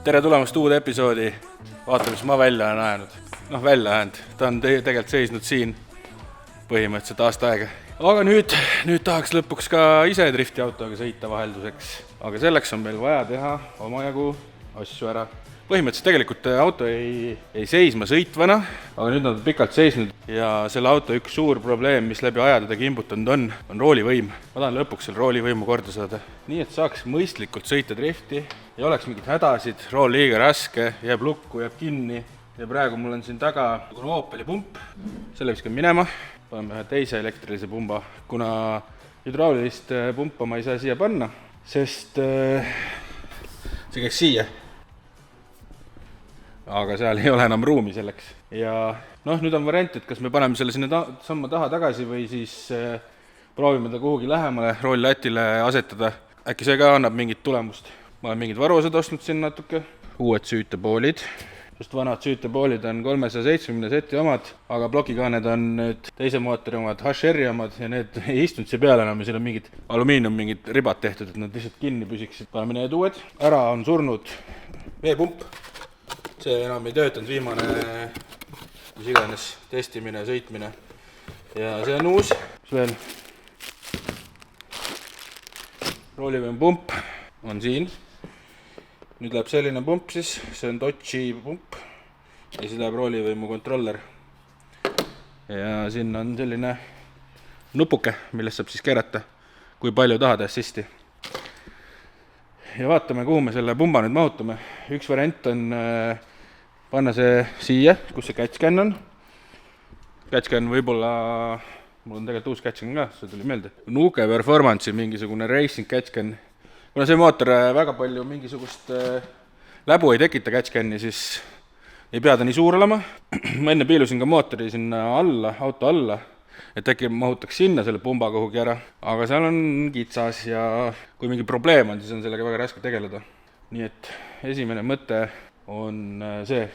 Tere tulemast uude episoodi. Vaata, mis ma välja olen ajanud. Välja ajanud. Ta on tegelikult seisnud siin põhimõtteliselt aasta aega. Aga nüüd tahaks lõpuks ka ise driftiautoga sõita vahelduseks. Aga selleks on meil vaja teha omajagu asju ära. Põhimõtteliselt tegelikult auto ei seisma sõitvana, aga nüüd nad on pikalt seisnud ja selle auto üks suur probleem, mis läbi aja teda kimbutanud on roolivõim. Ma tahan lõpuks selle roolivõimu korda saada. Nii, et saaks mõistlikult sõita drifti, ei oleks mingit hädasid, rool liiga raske, jääb lukku, jääb kinni. Ja praegu mul on siin taga Opeli pump, selle viskan minema, paneme ühe teise elektrilise pumba, kuna hydraulilist pumpa ma ei saa siia panna, sest see käiks siia. Aga seal ei ole enam ruumi selleks. Ja nüüd on variant, et kas me paneme selle sinna samma taha tagasi või siis proovime ta kuhugi lähemale roolilatile asetada. Äkki see ka annab mingit tulemust. Ma olen mingid varuosad ostnud siin natuke. Uued süütepoolid. Just vanad süütepoolid on 370 seti omad, aga plokikaaned on nüüd teise mootori omad, HR-i omad ja need ei istunud siia peale enam ja siin on mingid mingid ribad tehtud, et nad lihtsalt kinni püsiksid. Paneme need uued. Ära on surnud veepump. See enam ei töötanud, viimane mis iganes testimine, sõitmine. Ja see on uus. Mis veel? Roolivõim pump on siin. Nüüd läheb selline pump siis, see on Dodge'i pump. Ja siis läheb roolivõimu kontroller. Ja siin on selline nupuke, millest saab siis keerata, kui palju tahad assisti. Ja vaatame, kuhu me selle pumba nüüd mahutame. Üks variant on panna see siia, kus see catchcan on. Catchcan võib-olla, mul on tegelikult uus catchcan ka, see tuli meelde. Nuke Performance'i mingisugune racing catchcan. Kuna see mootor väga palju mingisugust läbu ei tekita catchcani, siis ei pea ta nii suur olema. Ma enne piilusin ka mootori sinna alla, auto alla, et äkki mahutaks sinna selle pumba kuhugi ära. Aga seal on kitsas ja kui mingi probleem on, siis on sellega väga raske tegeleda. Nii et esimene mõte on see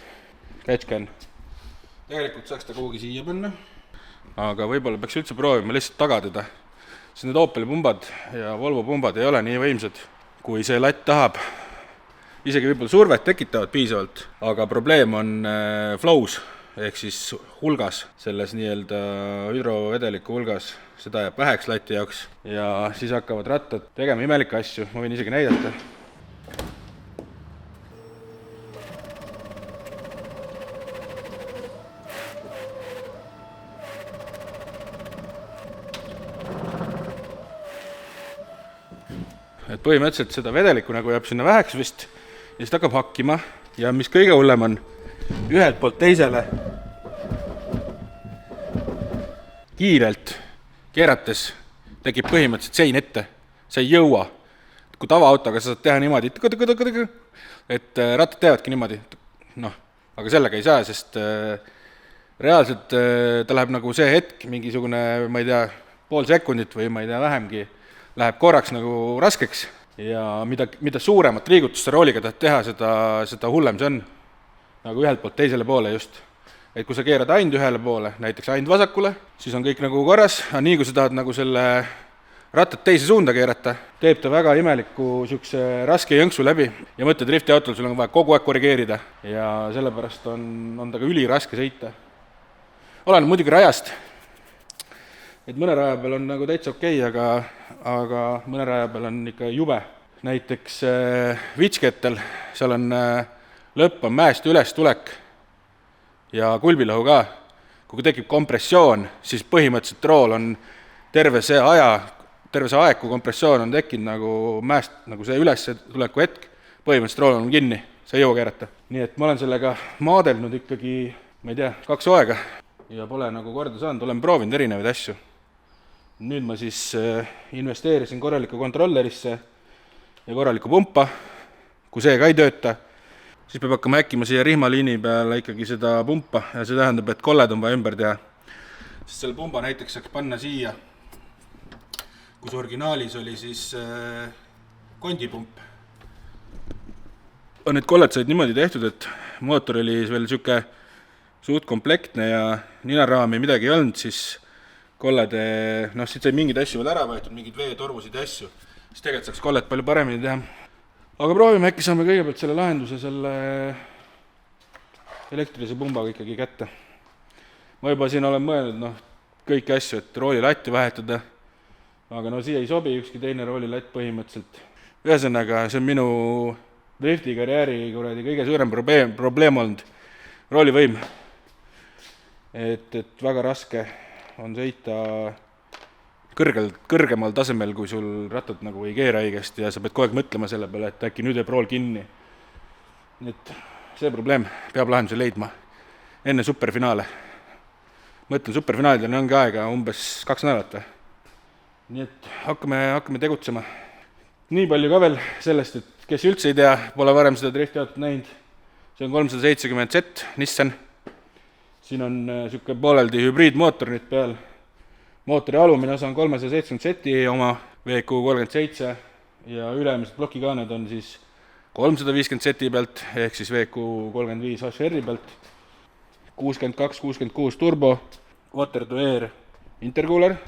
catchcan. Tegelikult saaks ta kuhugi siia panna, aga võib-olla peaks üldse proovima lihtsalt taga teda. Sest need Opeli pumbad ja Volvo pumbad ei ole nii võimsad, kui see latt tahab. Isegi võib-olla survet tekitavad piisavalt, aga probleem on flows, ehk siis hulgas, selles nii-öelda hüdrovedeliku hulgas. Seda jääb väheks lati jaoks ja siis hakkavad rattad tegema imelikke asju. Ma võin isegi näidata. Et põhimõtteliselt seda vedelikku nagu jääb sinna väheks vist ja siis ta hakkab hakkima ja mis kõige hullem on, ühelt poolt teisele kiirelt keerates tekib põhimõtteliselt sein ette. See ei jõua. Kui tavaautoga sa saad teha niimoodi, et rattad teevadki niimoodi, aga sellega ei saa, sest reaalselt ta läheb nagu see hetk, mingisugune, ma ei tea, pool sekundit või ma ei tea vähemgi, läheb korraks nagu raskeks ja mida suuremat liigutust sa rooliga tahad teha, seda hullem see on. Nagu ühelt poolt teisele poole just. Et kui sa keerad ainult ühele poole, näiteks ainult vasakule, siis on kõik nagu korras, aga nii kui sa tahad nagu selle rattad teise suunda keerata, teeb ta väga imeliku siukse raske jõnksu läbi ja mõtte driftiautol sul on vaja kogu aeg korrigeerida ja sellepärast on ta ka üliraske sõita. Olen muidugi rajast. Et mõne raja peal on nagu täitsa okei, aga mõne raja peal on ikka jube. Näiteks Vitskettel, seal on lõpp on mäest üles tulek ja kulbilõhu ka. Kui tekib kompressioon, siis põhimõtteliselt rool on terve see aeg, kui kompressioon on tekkinud nagu mäest, nagu see üles tuleku hetk, põhimõtteliselt rool on kinni, sa ei jõua keerata. Nii et ma olen sellega maadelnud ikkagi, ma ei tea, 2 aega ja pole nagu korda saanud, olen proovinud erinevaid asju. Nüüd ma siis investeerisin korraliku kontrollerisse ja korraliku pumpa. Kui see ka ei tööta, siis peab hakkama äkkima siia rihmaliini peale ikkagi seda pumpa ja see tähendab, et kolled on vaja ümber teha. Sest selle pumba näiteks saaks panna siia, kus originaalis oli siis kondipump. Need kolled said niimoodi tehtud, et mootor oli veel siuke suht komplektne ja ninaraami midagi ei olnud, siis kollede, siit sai mingeid asju veel ära võetud, mingeid veetormusid ja asju, siis tegelikult saaks kollet palju paremini teha. Aga proovime, äkki saame kõigepealt selle lahenduse selle elektrilise pumbaga ikkagi kätte. Ma juba siin olen mõelnud, kõiki asju, et roolilatti vahetada, aga siia ei sobi ükski teine roolilatt põhimõtteliselt. Ühesõnaga, see on minu drifti karjääri kõige suurem probleem olnud, roolivõim. Et väga raske on sõita kõrgemal tasemel, kui sul rattad nagu ei keera õigesti ja sa pead kogu aeg mõtlema selle peale, et äkki nüüd jääb rool kinni. Nii et see probleem peab lahenduse leidma enne superfinaale. Mõtlen, superfinaalidel ongi aega umbes 2 nädalat või. Nii et hakkame tegutsema. Nii palju ka veel sellest, et kes üldse ei tea, pole varem seda driftiautot näinud. See on 370Z Nissan. Siin on siuke pooleldi hübriidmootor nüüd peal. Mootori alumine osa on 370Z oma VQ37 ja ülemised plokikaaned on siis 350Z pealt ehk siis VQ35 HR pealt. 62-66 turbo, water to air intercooler,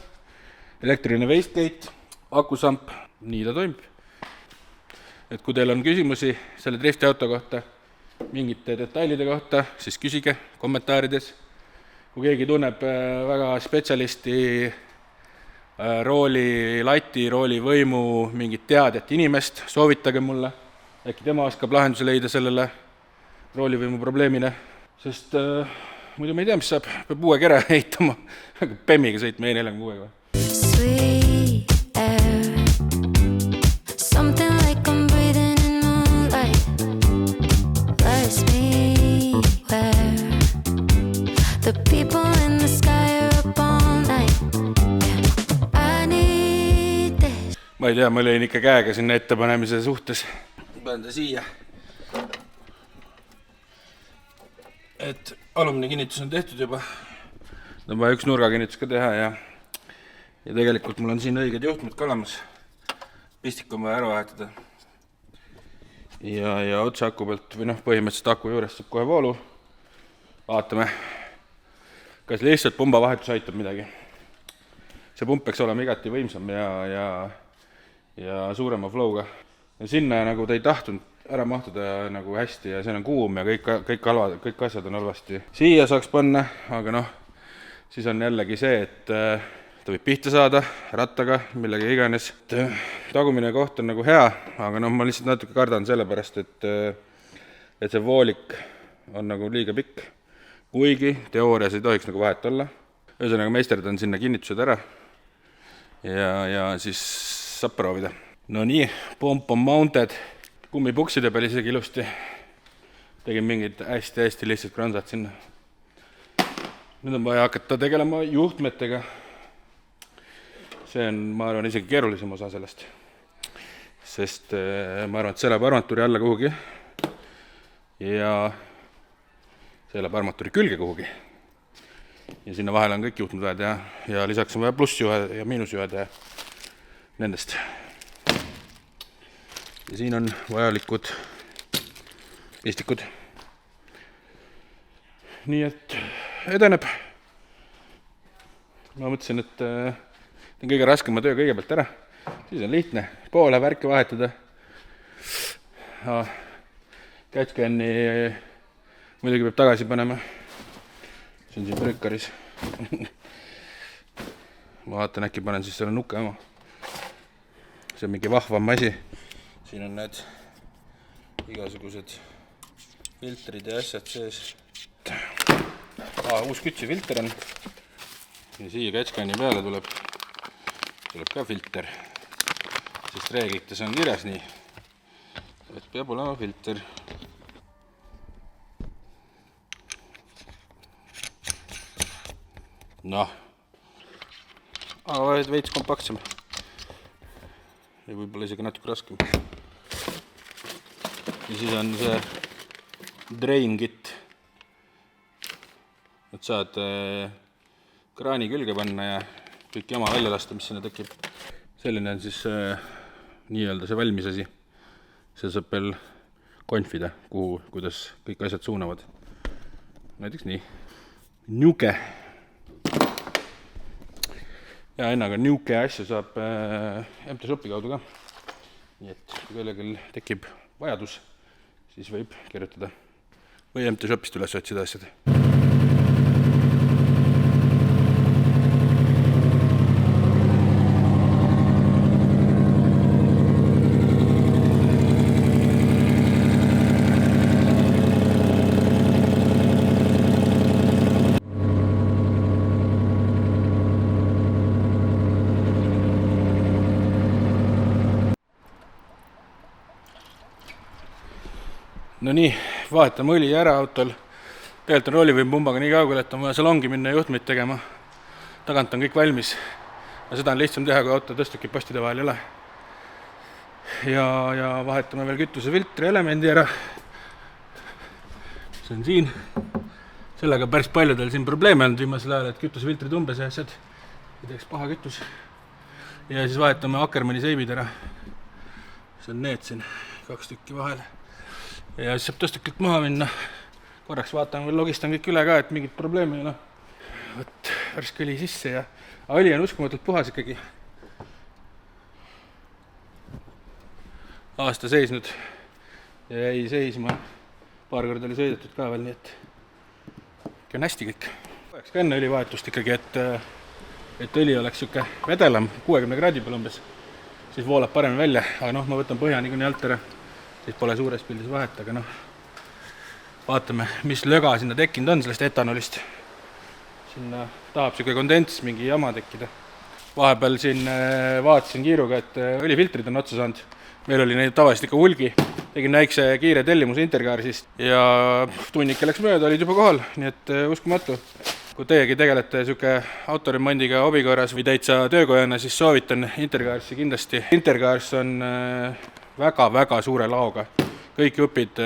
elektriline wastegate, akusamp, nii ta toimib. Et kui teil on küsimusi selle driftiauto kohta, mingite detailide kohta, siis küsige kommentaarides. Kui keegi tunneb väga spetsialisti, roolilati, roolivõimu, mingit teadjat inimest, soovitage mulle. Äkki tema oskab lahenduse leida sellele roolivõimu probleemile. Sest muidu ma ei tea, mis saab, peab uue kere ehitama, aga Bemmiga sõitma E46-ga. Sweet air, something like I'm breathing in moonlight, lies me where the people in the sky are up all night, I need this. Ma ei tea, ma olin ikka käega sinna ettepanemise suhtes. Panen ta siia. Et alumine kinnitus on tehtud juba. On vaja üks nurgakinnitus ka teha ja tegelikult mul on siin õiged juhtmed ka olemas. Pistik on vaja ära vahetada. Ja otse aku pealt või põhimõtteliselt aku juures saab kohe voolu. Vaatame, kas lihtsalt pumba vahetus aitab midagi. See pump peaks olema igati võimsam ja suurema flowga. Ja sinna nagu ta ei tahtnud ära mahtuda nagu hästi ja see on kuum ja kõik asjad on halvasti. Siia saaks panna, aga siis on jällegi see, et ta võib pihta saada rattaga, millega iganes. Tagumine koht on nagu hea, aga ma lihtsalt natuke kardan selle pärast, et see voolik on nagu liiga pikk. Kuigi teoorias ei tohiks nagu vahet olla. Ühesõnaga meisterdan sinna kinnitused ära ja siis saab proovida. No nii, pump on mounted. Kummipukside peal isegi ilusti. Tegin mingid hästi lihtsalt kransad sinna. Nüüd on vaja hakata tegelema juhtmetega. See on, ma arvan, isegi keerulisem osa sellest. Sest ma arvan, et see läheb armatuuri alla kuhugi. Ja see läheb armatuuri külge kuhugi. Ja sinna vahele on kõik juhtmed vaja teha. Ja lisaks on vaja plussjuhe ja miinusjuhe teha nendest. Ja siin on vajalikud pistikud. Nii et edeneb. Ma mõtlesin, et teen kõige raskema töö kõigepealt ära. Siis on lihtne poole värki vahetada. Catchcan'i muidugi peab tagasi panema. See on siin trükkaris. Ma vaatan, äkki panen siis selle nukke oma. See on mingi vahvam asi. Siin on need igasugused filtrid ja asjad sees. Uus kütsi filter on. Ja siia catchcan'i peale tuleb ka filter. Sest reeglites on kirjas nii, et peab olema filter. Aga veits kompaktsem. Ja võib-olla isegi natuke raskem. Ja siis on see drain kit. Et saad kraani külge panna ja kõik jama välja lasta, mis sinna tekib. Selline on siis nii-öelda see valmis asi. See saab veel konfida, kuidas kõik asjad suunavad. Näiteks nii. Niuke. hea hinnaga niuke asju saab MT Shopi kaudu ka. Nii et kui kellelgi tekib vajadus, siis võib kirjutada või MT Shopist üles otsida asjad. No nii, vahetame õli ära autol. Tegelikult on roolivõimupumbaga nii kaugel, et on vaja salongi minna ja juhtmeid tegema. Tagant on kõik valmis. Ja seda on lihtsam teha, kui auto tõstukib postide vahel ei ole. Ja vahetame veel kütusefiltri elemendi ära. See on siin. Sellega päris paljudel siin probleeme on viimasel ajal, et kütusefiltrid umbes ja asjad. Ei teeks paha kütus. Ja siis vahetame Akkermanni seibid ära. See on need siin, 2 tükki vahel. Ja siis saab tõstuklikult maha minna. Korraks vaatan veel, logistan kõik üle ka, et mingit probleemi ei ole. Võt värske õli sisse ja õli on uskumatult puhas ikkagi. Aasta seisnud ja jäi seisma. Paar korda oli sõidetud ka veel, nii et on hästi kõik. Oleks ka enne õlivahetust ikkagi, et õli oleks siuke vedelam, 60 kraadi peal umbes. Siis voolab parem välja, aga ma võtan põhja niikuinii alt ära. Siis pole suures pildis vahet, aga vaatame, mis löga sinna tekkinud on sellest etanolist. Sinna tahab siuke kondents mingi jama tekkida. Vahepeal siin vaatasin kiiruga, et õlifiltrid on otsa saanud. Meil oli neid tavaliselt ikka hulgi. Tegin väikse kiire tellimuse Intergarsist ja tunnike läks mööda, olid juba kohal, nii et uskumatu. Kui teiegi tegelete siuke autoremondiga hobikorras või täitsa töökojana, siis soovitan Intergarsi kindlasti. Intergars on väga suure laoga. Kõik jupid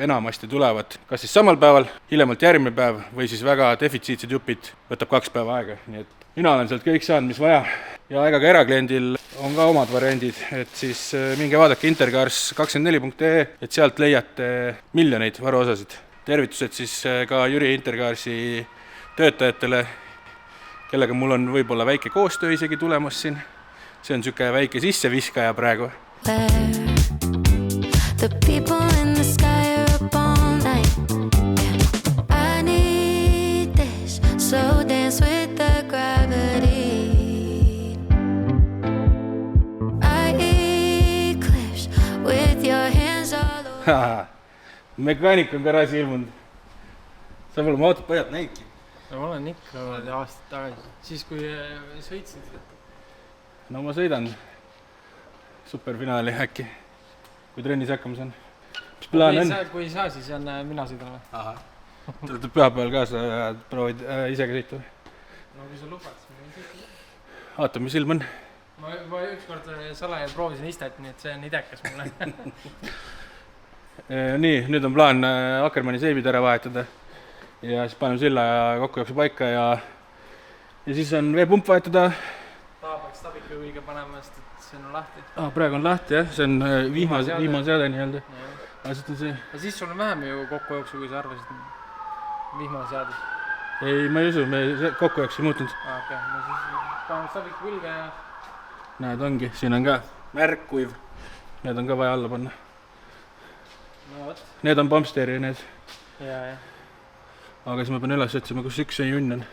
enamasti tulevad kas siis samal päeval, hiljemalt järgmine päev või siis väga defitsiitsed jupid võtab 2 päeva aega. Nii et mina olen sealt kõik saanud, mis vaja. Ja ega ka erakliendil on ka omad variandid, et siis minge vaadake intergars24.ee, et sealt leiate miljoneid varuosasid. Tervitused siis ka Jüri Intergarsi töötajatele, kellega mul on võib-olla väike koostöö isegi tulemas siin. See on siuke väike sisseviskaja praegu. The people in the sky are up all night. I need this, slow dance with the gravity. I eclipse with your hands all over. Mekaanik on garaaži ilmunud. Sa pole oma autot pajalt näidki. Ma olen ikka aastaid tagasi, siis kui sõitsin. No ma sõidan superfinaali äkki, kui trennis hakkama saan. Mis plaan on? Kui ei saa, siis mina sõidan. Aha. Tulete pühapäeval ka, sa proovid ise ka sõitu? No kui sa lubad, siis ma võin sõita. Vaata, mis ilm on. Ma ükskord salaja proovisin istet, nii et see on idekas mulle. Nii, nüüd on plaan Akkermanni seibid ära vahetada. Ja siis paneme silla kokku jooksu paika ja siis on veepump vahetada. Tahaks tabikujuhiga panema, sest et see on lahti. Praegu on lahti, jah. See on vihmaseade nii-öelda. Ja siis sul on vähem ju kokkujooksu, kui sa arvasid vihmaseadus. Ei, ma ei usu, me kokkujooksu ei muutnud. Okay. No siis paneme tabiku külge ja... Näed, ongi. Siin on ka märkkuiv. Need on ka vaja alla panna. No võt. Need on pumpsteri need. Ja. Aga siis ma pean üles otsima, kus üks see junn on.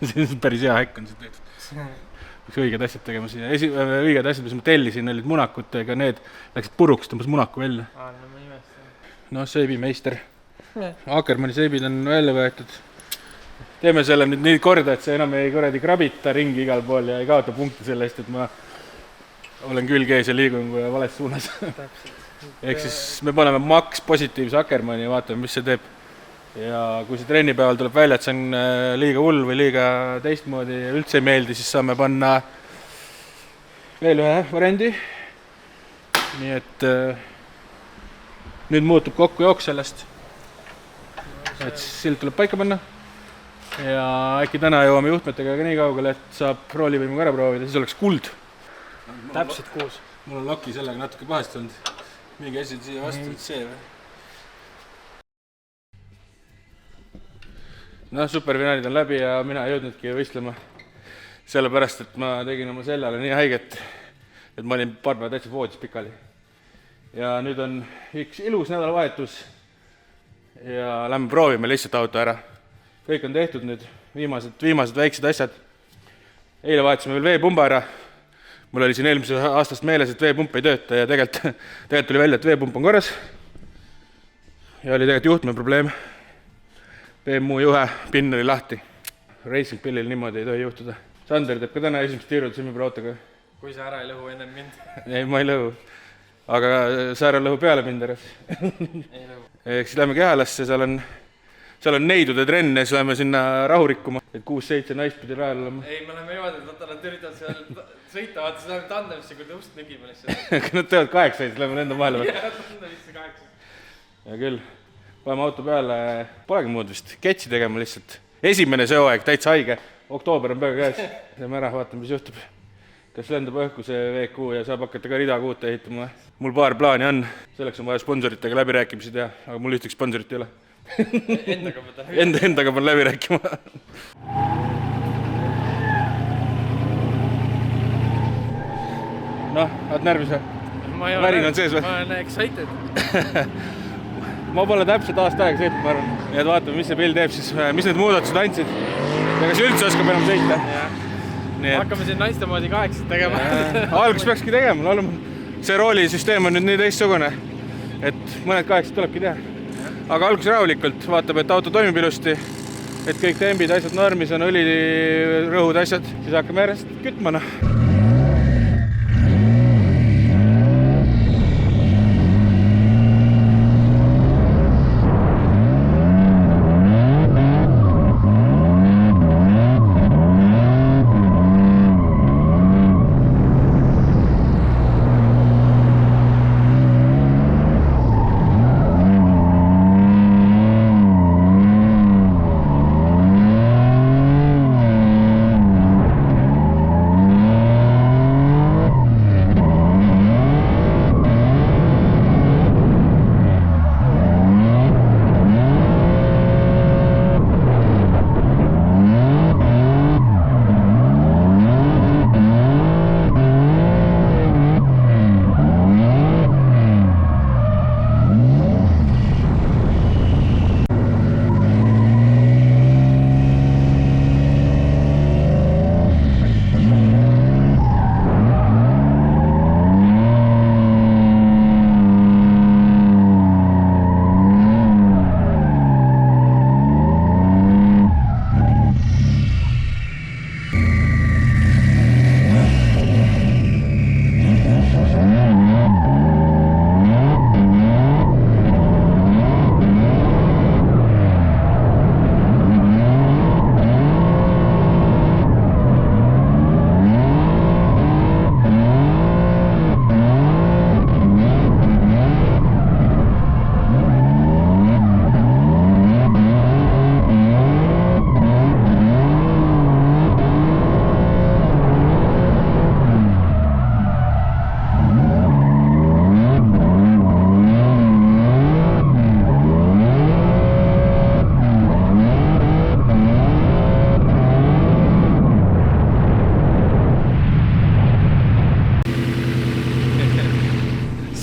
See on päris hea häkk on see tehtud. Üks õiged asjad tegema siia. Õiged asjad, mis ma tellisin, olid munakutega, need läksid puruks, tõmbas munaku välja. No ma imestan. No, seibimeister. Akkermanni seibid on välja võetud. Teeme selle nüüd nii korda, et see enam ei kuradi krabita ringi igal pool ja ei kaota punkti selle eest, et ma olen külg ees ja liigun kui vales suunas. Ehk siis me paneme maks positiivse Akkermanni ja vaatame, mis see teeb. Ja kui see trennipäeval tuleb välja, et see on liiga hull või liiga teistmoodi ja üldse ei meeldi, siis saame panna veel ühe variandi. Nii et nüüd muutub kokku jooks sellest. Et sild tuleb paika panna. Ja äkki täna jõuame juhtmetega ka nii kaugele, et saab roolivõimuga ära proovida, siis oleks kuld. Täpselt 6. Mul on laki sellega natuke pahest olnud. Mingi asi siia vastu, et see või? No superfinaalid on läbi ja mina ei jõudnudki võistlema. sellepärast, et ma tegin oma seljale nii haiget, et ma olin paar päeva täitsa voodis pikali. Ja nüüd on üks ilus nädalavahetus ja lähme proovime lihtsalt auto ära. Kõik on tehtud nüüd, viimased väiksed asjad. Eile vahetasime veel veepumba ära. Mul oli siin eelmise aastast meeles, et veepump ei tööta ja tegelikult tuli välja, et veepump on korras. Ja oli tegelikult juhtme probleem. BMW juhe pinn oli lahti. Racing pillil niimoodi ei tohi juhtuda. Sander teeb ka täna esimest tiirud semiprootaga. Kui sa ära ei lõhu enne mind. Ei, ma ei lõhu. Aga sa ära lõhu peale mind ära. Ei lõhu. Eks lähme Kehalasse, seal on neidude trenn ja siis lähme sinna rahu rikkuma. Et 6-7 naist pidi rajal olema. Ei, me oleme jõuad, et nad üritavad seal sõita, vaata, siis läheme tandemisse, kui tõust nügime lihtsalt. Aga nad teevad 8, siis lähme nende vahele. Ja tandemisse 8. Ja küll, paneme auto peale, polegi muud vist, ketsi tegema lihtsalt. Esimene sööaeg, täitsa haige, oktoober on peaaegu käes. Lähme ära, vaatame, mis juhtub. Kas lendab õhku see VQ ja saab hakata ka rida kuute ehitama. Mul paar plaani on, selleks on vaja sponsoritega läbirääkimisi teha, aga mul ühtegi sponsorit ei ole. Endaga pean läbi rääkima. Noh, oled närvis või? Värin on sees või? Ma olen excited. Ma pole täpselt aasta aega sõitnud, ma arvan. Nii et vaatame, mis see pill teeb siis, mis need muudatused andsid. Ja kas üldse oskab enam sõita? Hakkame siin naiste moodi 8 tegema. Algus peakski tegema. See roolisüsteem on nüüd nii teistsugune, et mõned 8 tulebki teha. Aga algus rahulikult, vaatab, et auto toimib ilusti, et kõik tembid, asjad normis on, õli, rõhud, asjad, siis hakkame järjest kütma.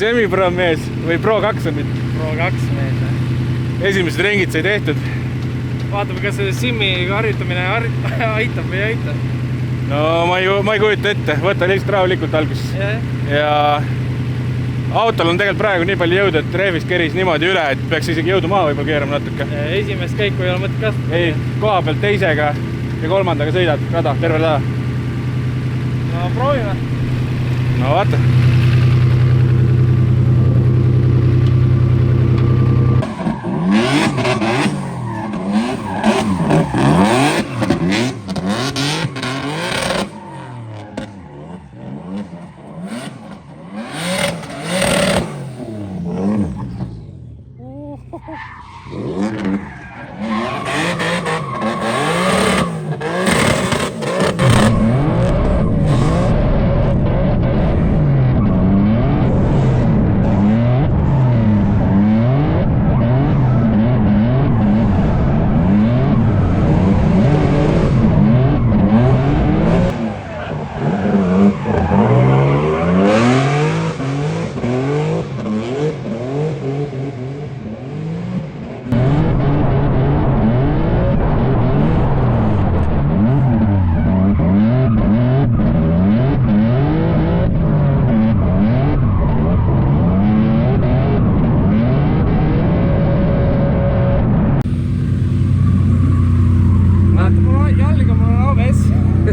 Semi-pro mees või Pro 2 on nüüd? Pro 2 mees. Esimesed ringid sai tehtud. Vaatame, kas see simmi harjutamine aitab või ei aita. No ma ei kujuta ette, võta lihtsalt rahulikult alguses. Ja autol on tegelikult praegu nii palju jõudu, et reevist keris niimoodi üle, et peaks isegi jõudu maha võib-olla keerama natuke. Esimest käiku ei ole mõtet kasutada. Ei, koha pealt teisega ja kolmandaga sõidad rada, terve rada. No proovime. No vaata.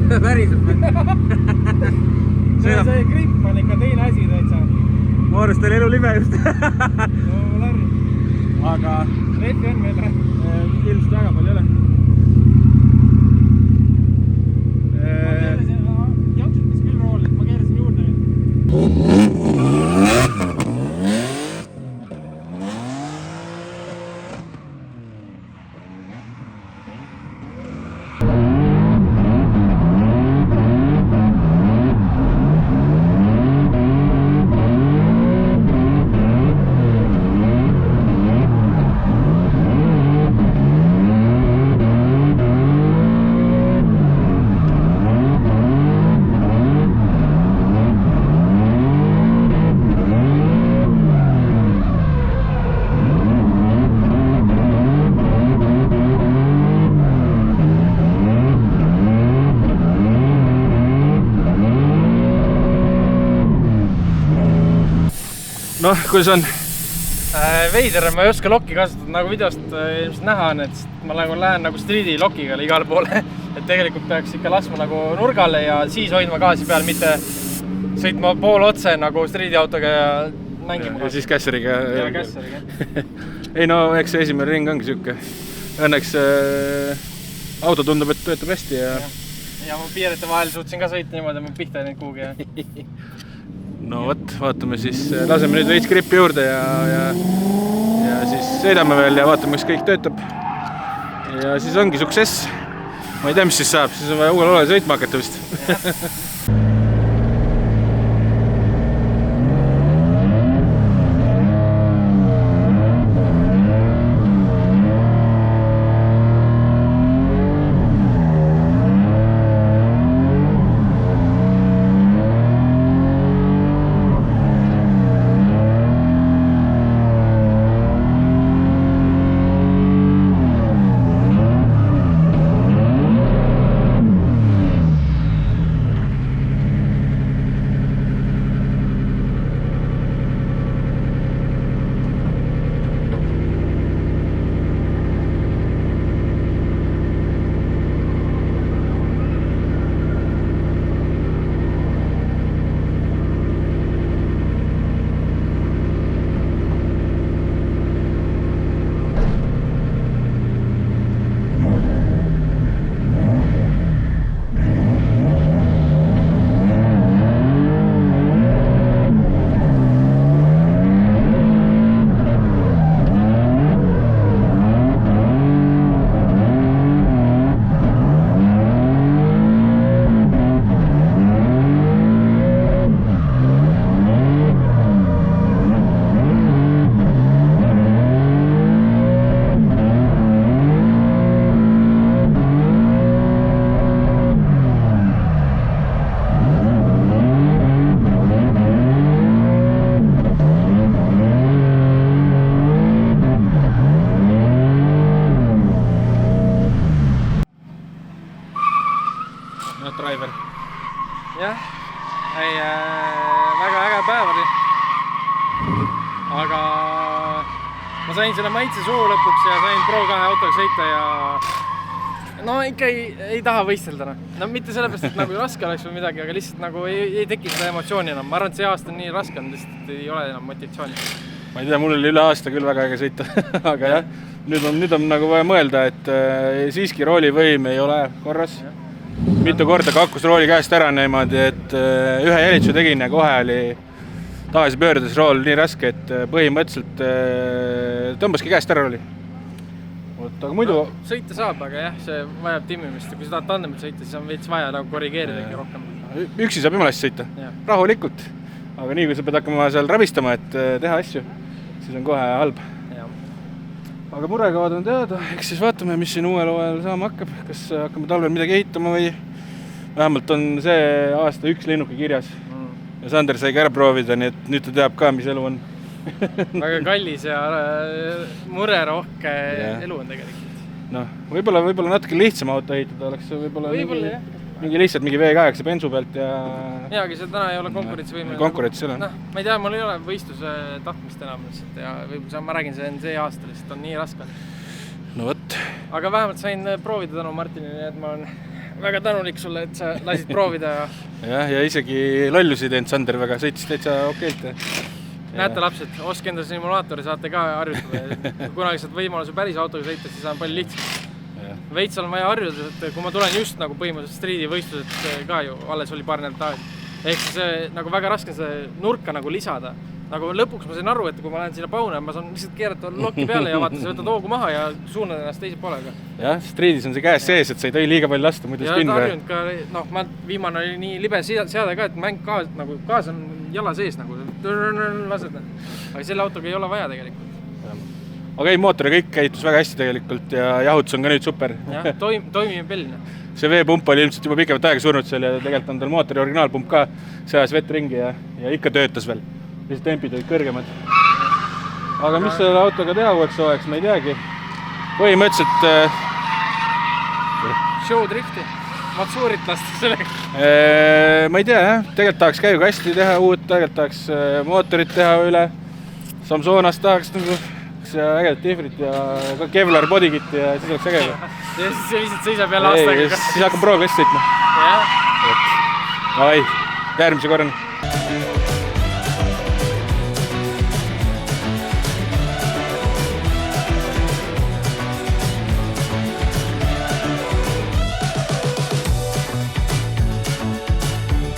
päriselt või? see gripp on ikka teine asi täitsa. Mu arust oli elu libe just. No Larri. Aga Rehvi on meil. ilmselt väga palju ei ole. Ma keerasin, janksutas küll rool, et ma keerasin juurde nüüd. Noh, kuidas on? Veider, ma ei oska lokki kasutada, nagu videost ilmselt näha on, et ma nagu lähen nagu streedi lokiga igale poole. Et tegelikult peaks ikka laskma nagu nurgale ja siis hoidma gaasi peal, mitte sõitma pool otse nagu streedi autoga ja mängima. Ja siis kässeriga. Ja kässeriga. Ei no, eks see esimene ring ongi siuke. Õnneks auto tundub, et töötab hästi ja ma piirete vahel suutsin ka sõita niimoodi, ma pihta ei neid kuhugi. No võt, vaatame siis, laseme nüüd veits grippi juurde ja siis sõidame veel ja vaatame, kas kõik töötab. Ja siis ongi suksess. Ma ei tea, mis siis saab, siis on vaja uuel olele sõitma hakata vist. Driver. Jah, väga äge päev oli. Aga ma sain selle maitse suu lõpuks ja sain Pro 2 autoga sõita ja no ikka ei taha võistelda. No mitte sellepärast, et nagu raske oleks või midagi, aga lihtsalt nagu ei teki seda emotsiooni enam. Ma arvan, et see aasta on nii raske, lihtsalt ei ole enam motivatsiooni. Ma ei tea, mul oli üle aasta küll väga äge sõita, aga jah, nüüd on nagu vaja mõelda, et siiski roolivõim ei ole korras. Mitu korda kakkus rooli käest ära niimoodi, et ühe jälitsu tegin ja kohe oli tagasi pöördes rool nii raske, et põhimõtteliselt tõmbaski käest ära rooli. Aga muidu... No, sõita saab, aga jah, see vajab timmimist ja kui sa tahad tandemit sõita, siis on veits vaja nagu korrigeerida ikka rohkem. Üksi saab jumalast sõita, rahulikult, aga nii kui sa pead hakkama seal rabistama, et teha asju, siis on kohe halb. Aga murekohad on teada, eks siis vaatame, mis siin uuel hooajal saama hakkab, kas hakkame talvel midagi ehitama või vähemalt on see aasta üks linnuke kirjas. Ja Sander sai ka ära proovida, nii et nüüd ta teab ka, mis elu on. Väga kallis ja murerohke elu on tegelikult. No, võib-olla natuke lihtsam auto ehitada oleks võib-olla lihtsalt mingi V8 bensu pealt ja... Jaa, aga see täna ei ole konkurentsivõimeline. Konkurents ei ole. Ma ei tea, mul ei ole võistluse tahtmist enam ja võib-olla ma räägin, see aasta lihtsalt on nii raske. No võt. Aga vähemalt sain proovida tänu Martinile, et ma olen väga tänulik sulle, et sa lasid proovida ja jah, ja isegi lollusi teinud Sander väga, sõitis täitsa okeilt. näete lapsed, ostke enda simulaatori, saate ka harjutada. Kunagi saad võimaluse päris autoga sõita, siis on palju lihtsam. Veits on vaja harjuda, et kui ma tulen just nagu põhimõtteliselt streedi võistlused ka ju, alles oli paar nädalat aeg. Ehk siis nagu väga raske see nurka nagu lisada. Nagu lõpuks ma sain aru, et kui ma lähen sinna pauna, ma saan lihtsalt keerata lokki peale ja vaata, sa võtad hoogu maha ja suunad ennast teise poolega. Jah, streedis on see käes sees, et sa ei tohi liiga palju lasta, muidu spinn või? Ka, ma viimane oli nii libe seade ka, et mäng kaas on jala sees nagu, lased. Aga selle autoga ei ole vaja tegelikult. Aga ei, mootor ja kõik käitus väga hästi tegelikult ja jahutus on ka nüüd super. Jah, toimime pelline. See veepump oli ilmselt juba pikemat aega surnud seal ja tegelikult on tal mootori originaalpump ka, see ajas vett ringi ja ikka töötas veel. Lihtsalt tempid olid kõrgemad. Aga mis selle autoga teha uueks hooajaks, ma ei teagi. Põhimõtteliselt... Showdrifti. Matsuurit lasta sellega. Ma ei tea, jah. Tegelikult tahaks käigukasti teha uut, tegelikult tahaks mootorit teha üle. Samsonast tahaks ägedat tifrit ja ka Kevlar bodykit ja siis oleks äge. Ja siis see lihtsalt seisab jälle aastaga. Siis hakkab pro-klassi sõitma. Jah. Ai, järgmise korrani.